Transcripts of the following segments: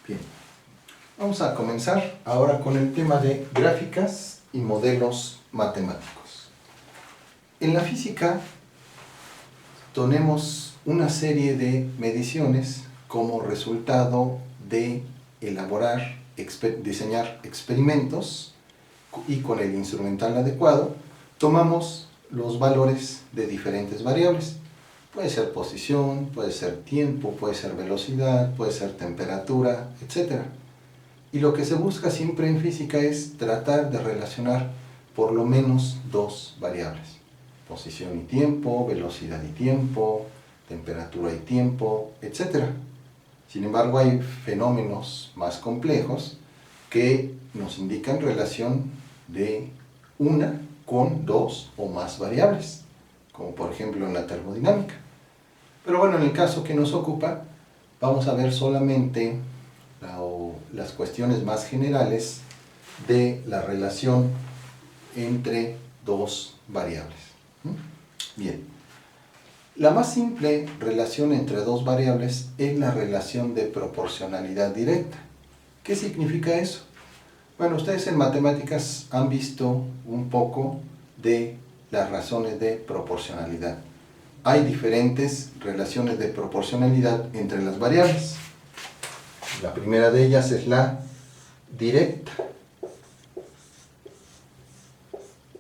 Bien, vamos a comenzar ahora con el tema de gráficas y modelos matemáticos. En la física tenemos una serie de mediciones como resultado de elaborar, diseñar experimentos y con el instrumental adecuado tomamos los valores de diferentes variables. Puede ser posición, puede ser tiempo, puede ser velocidad, puede ser temperatura, etc. Y lo que se busca siempre en física es tratar de relacionar por lo menos dos variables. Posición y tiempo, velocidad y tiempo, temperatura y tiempo, etc. Sin embargo, hay fenómenos más complejos que nos indican relación de una con dos o más variables, como por ejemplo en la termodinámica. Pero bueno, en el caso que nos ocupa, vamos a ver solamente las cuestiones más generales de la relación entre dos variables. Bien, la más simple relación entre dos variables es la relación de proporcionalidad directa. ¿Qué significa eso? Bueno, ustedes en matemáticas han visto un poco de las razones de proporcionalidad. Hay diferentes relaciones de proporcionalidad entre las variables. La primera de ellas es la directa.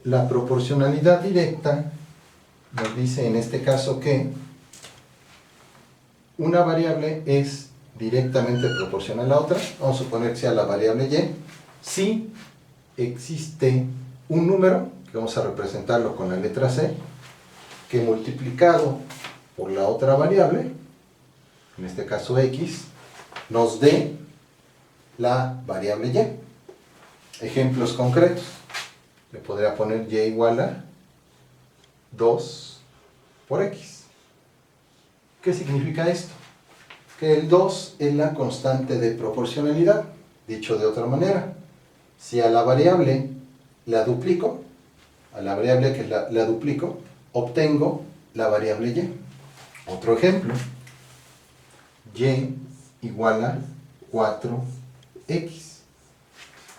La proporcionalidad directa nos dice en este caso que una variable es directamente proporcional a la otra. Vamos a suponer que sea la variable y, si existe un número, que vamos a representarlo con la letra C, que multiplicado por la otra variable, en este caso x, nos dé la variable y. Ejemplos concretos. Le podría poner y igual a 2 por x. ¿Qué significa esto? Que el 2 es la constante de proporcionalidad. Dicho de otra manera, si a la variable la duplico, obtengo la variable y. Otro ejemplo, y igual a 4x.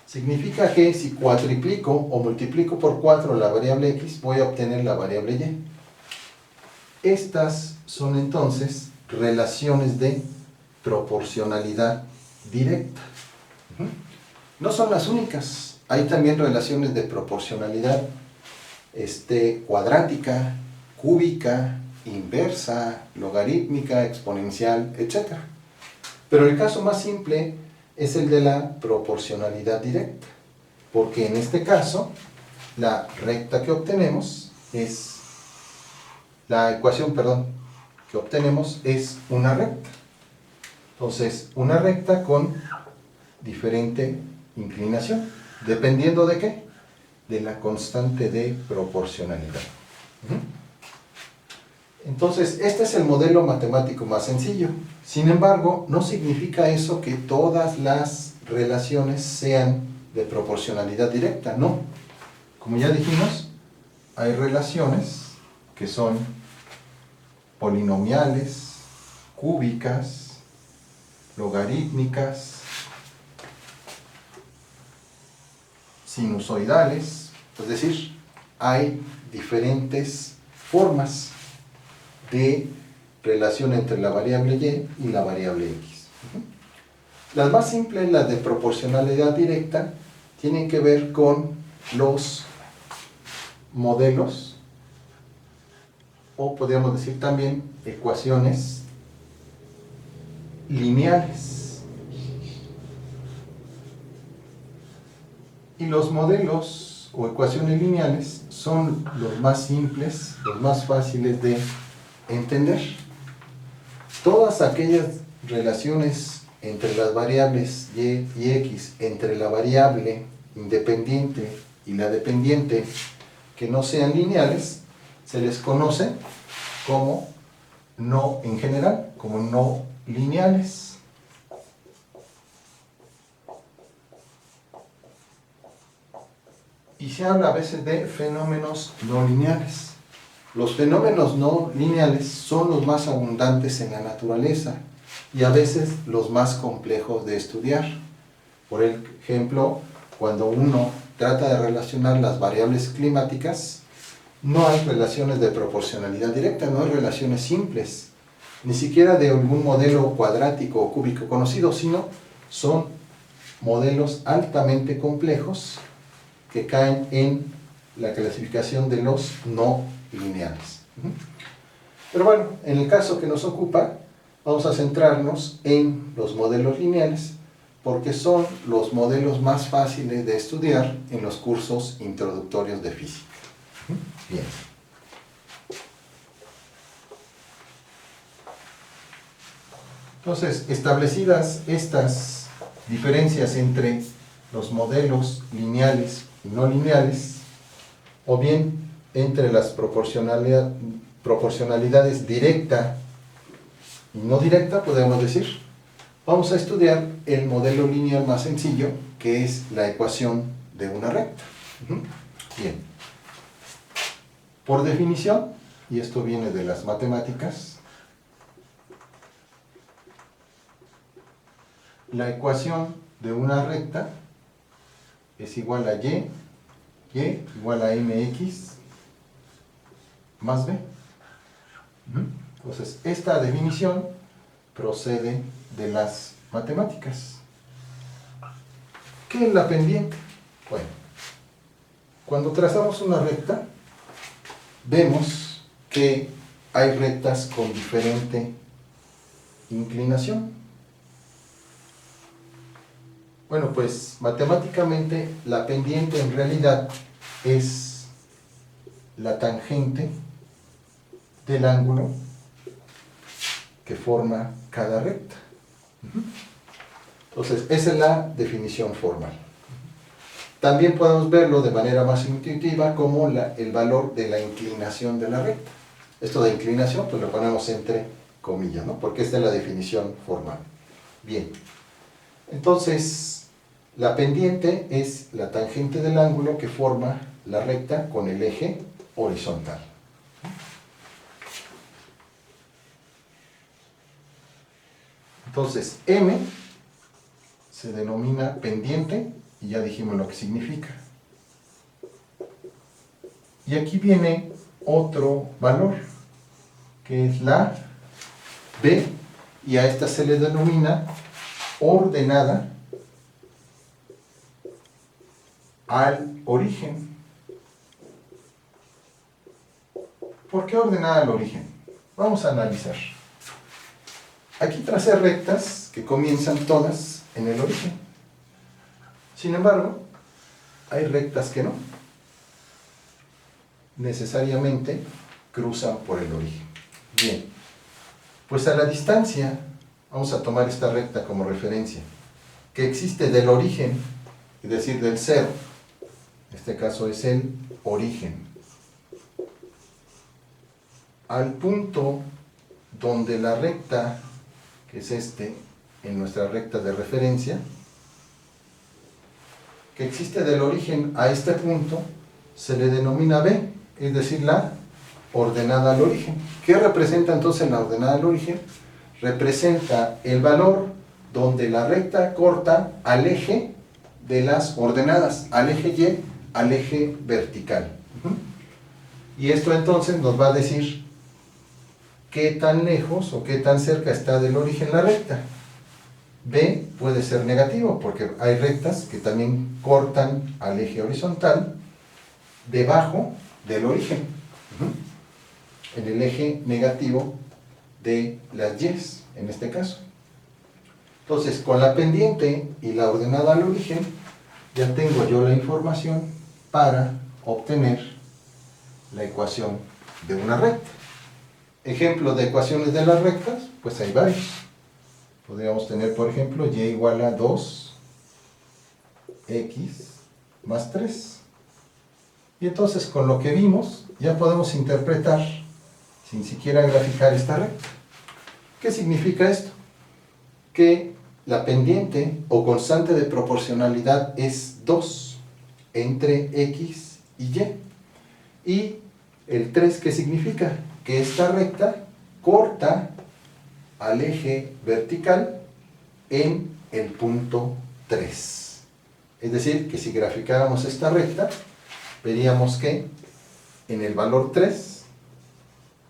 Significa que si cuatriplico o multiplico por 4 la variable x, voy a obtener la variable y. Estas son entonces relaciones de proporcionalidad directa. No son las únicas. Hay también relaciones de proporcionalidad cuadrática, cúbica, inversa, logarítmica, exponencial, etc. Pero el caso más simple es el de la proporcionalidad directa, porque en este caso la recta que obtenemos es la ecuación, que obtenemos es una recta. Entonces, una recta con diferente inclinación, dependiendo de ¿qué? De la constante de proporcionalidad. Entonces, este es el modelo matemático más sencillo. Sin embargo, no significa eso que todas las relaciones sean de proporcionalidad directa, no. Como ya dijimos, hay relaciones que son polinomiales, cúbicas, logarítmicas, sinusoidales, es decir, hay diferentes formas de relación entre la variable y la variable x. Las más simples, las de proporcionalidad directa, tienen que ver con los modelos, o podríamos decir también ecuaciones lineales. Y los modelos o ecuaciones lineales son los más simples, los más fáciles de entender. Todas aquellas relaciones entre las variables y x, entre la variable independiente y la dependiente, que no sean lineales, se les conoce como no, en general, como no lineales. Y se habla a veces de fenómenos no lineales. Los fenómenos no lineales son los más abundantes en la naturaleza y a veces los más complejos de estudiar. Por ejemplo, cuando uno trata de relacionar las variables climáticas, no hay relaciones de proporcionalidad directa, no hay relaciones simples, ni siquiera de algún modelo cuadrático o cúbico conocido, sino son modelos altamente complejos que caen en la clasificación de los no lineales. Pero bueno, en el caso que nos ocupa, vamos a centrarnos en los modelos lineales, porque son los modelos más fáciles de estudiar en los cursos introductorios de física. Bien. Entonces, establecidas estas diferencias entre los modelos lineales y no lineales, o bien entre las proporcionalidades directa y no directa, podemos decir, vamos a estudiar el modelo lineal más sencillo, que es la ecuación de una recta. Bien. Por definición, y esto viene de las matemáticas, la ecuación de una recta es igual a y igual a mx más b. Entonces, esta definición procede de las matemáticas. ¿Qué es la pendiente? Bueno, cuando trazamos una recta, vemos que hay rectas con diferente inclinación. Bueno, pues matemáticamente la pendiente en realidad es la tangente del ángulo que forma cada recta. Entonces, esa es la definición formal. También podemos verlo de manera más intuitiva como el valor de la inclinación de la recta. Esto de inclinación, pues lo ponemos entre comillas, ¿no? Porque esta es la definición formal. Bien. Entonces, la pendiente es la tangente del ángulo que forma la recta con el eje horizontal. Entonces, M se denomina pendiente y ya dijimos lo que significa. Y aquí viene otro valor, que es la B, y a esta se le denomina ordenada al origen. ¿Por qué ordenada al origen? Vamos a analizar. Aquí tracé rectas que comienzan todas en el origen. Sin embargo, hay rectas que no. Necesariamente cruzan por el origen. Bien, pues a la distancia, vamos a tomar esta recta como referencia, que existe del origen, es decir, del cero. En este caso es el origen. Al punto donde la recta, que es en nuestra recta de referencia, que existe del origen a este punto, se le denomina B, es decir, la ordenada al origen. ¿Qué representa entonces la ordenada al origen? Representa el valor donde la recta corta al eje de las ordenadas, al eje Y, al eje vertical. Y esto entonces nos va a decir qué tan lejos o qué tan cerca está del origen la recta. B puede ser negativo porque hay rectas que también cortan al eje horizontal debajo del origen, en el eje negativo de las Y, en este caso. Entonces, con la pendiente y la ordenada al origen, ya tengo yo la información para obtener la ecuación de una recta. Ejemplos de ecuaciones de las rectas, pues hay varios. Podríamos tener, por ejemplo, y igual a 2x más 3. Y entonces, con lo que vimos, ya podemos interpretar, sin siquiera graficar esta recta. ¿Qué significa esto? Que la pendiente o constante de proporcionalidad es 2 entre x y y. Y el 3, ¿qué significa? Que esta recta corta al eje vertical en el punto 3. Es decir, que si graficáramos esta recta, veríamos que en el valor 3,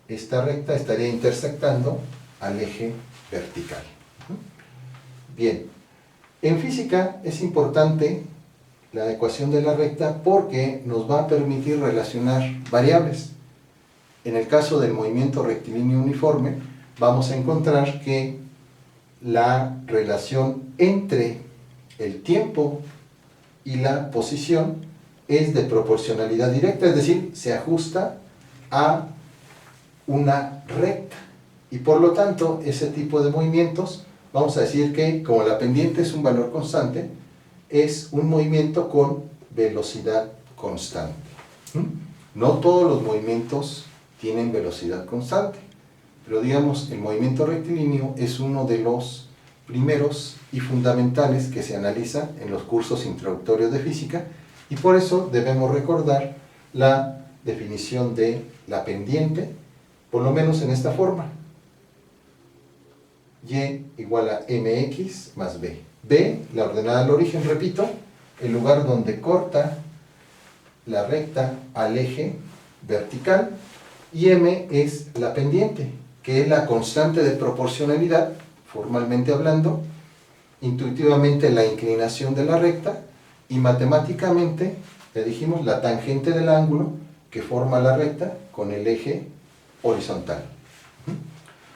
esta recta estaría intersectando al eje vertical. Bien, en física es importante la ecuación de la recta porque nos va a permitir relacionar variables. En el caso del movimiento rectilíneo uniforme, vamos a encontrar que la relación entre el tiempo y la posición es de proporcionalidad directa, es decir, se ajusta a una recta. Y por lo tanto, ese tipo de movimientos, vamos a decir que como la pendiente es un valor constante, es un movimiento con velocidad constante. No todos los movimientos tienen velocidad constante, pero digamos, el movimiento rectilíneo es uno de los primeros y fundamentales que se analiza en los cursos introductorios de física, y por eso debemos recordar la definición de la pendiente, por lo menos en esta forma: y igual a mx más b. B, la ordenada al origen, repito, el lugar donde corta la recta al eje vertical, y m es la pendiente, que es la constante de proporcionalidad, formalmente hablando, intuitivamente la inclinación de la recta, y matemáticamente, le dijimos, la tangente del ángulo que forma la recta con el eje horizontal.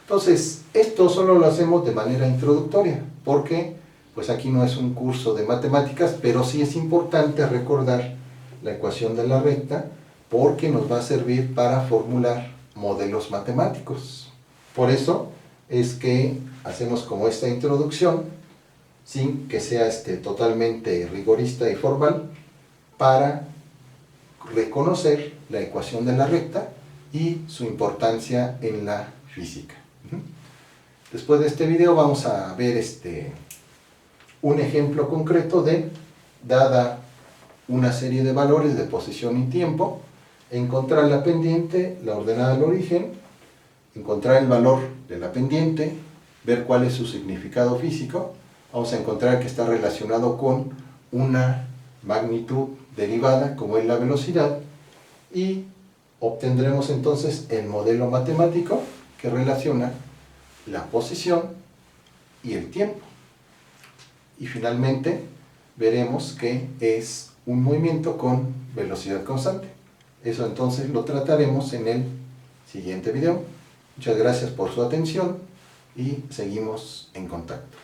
Entonces, esto solo lo hacemos de manera introductoria, porque pues aquí no es un curso de matemáticas, pero sí es importante recordar la ecuación de la recta, porque nos va a servir para formular modelos matemáticos. Por eso es que hacemos como esta introducción, sin que sea totalmente rigorista y formal, para reconocer la ecuación de la recta y su importancia en la física. Después de este video vamos a ver un ejemplo concreto de, dada una serie de valores de posición y tiempo, encontrar la pendiente, la ordenada al origen, encontrar el valor de la pendiente, ver cuál es su significado físico. Vamos a encontrar que está relacionado con una magnitud derivada, como es la velocidad, y obtendremos entonces el modelo matemático que relaciona la posición y el tiempo. Y finalmente veremos que es un movimiento con velocidad constante. Eso entonces lo trataremos en el siguiente video. Muchas gracias por su atención y seguimos en contacto.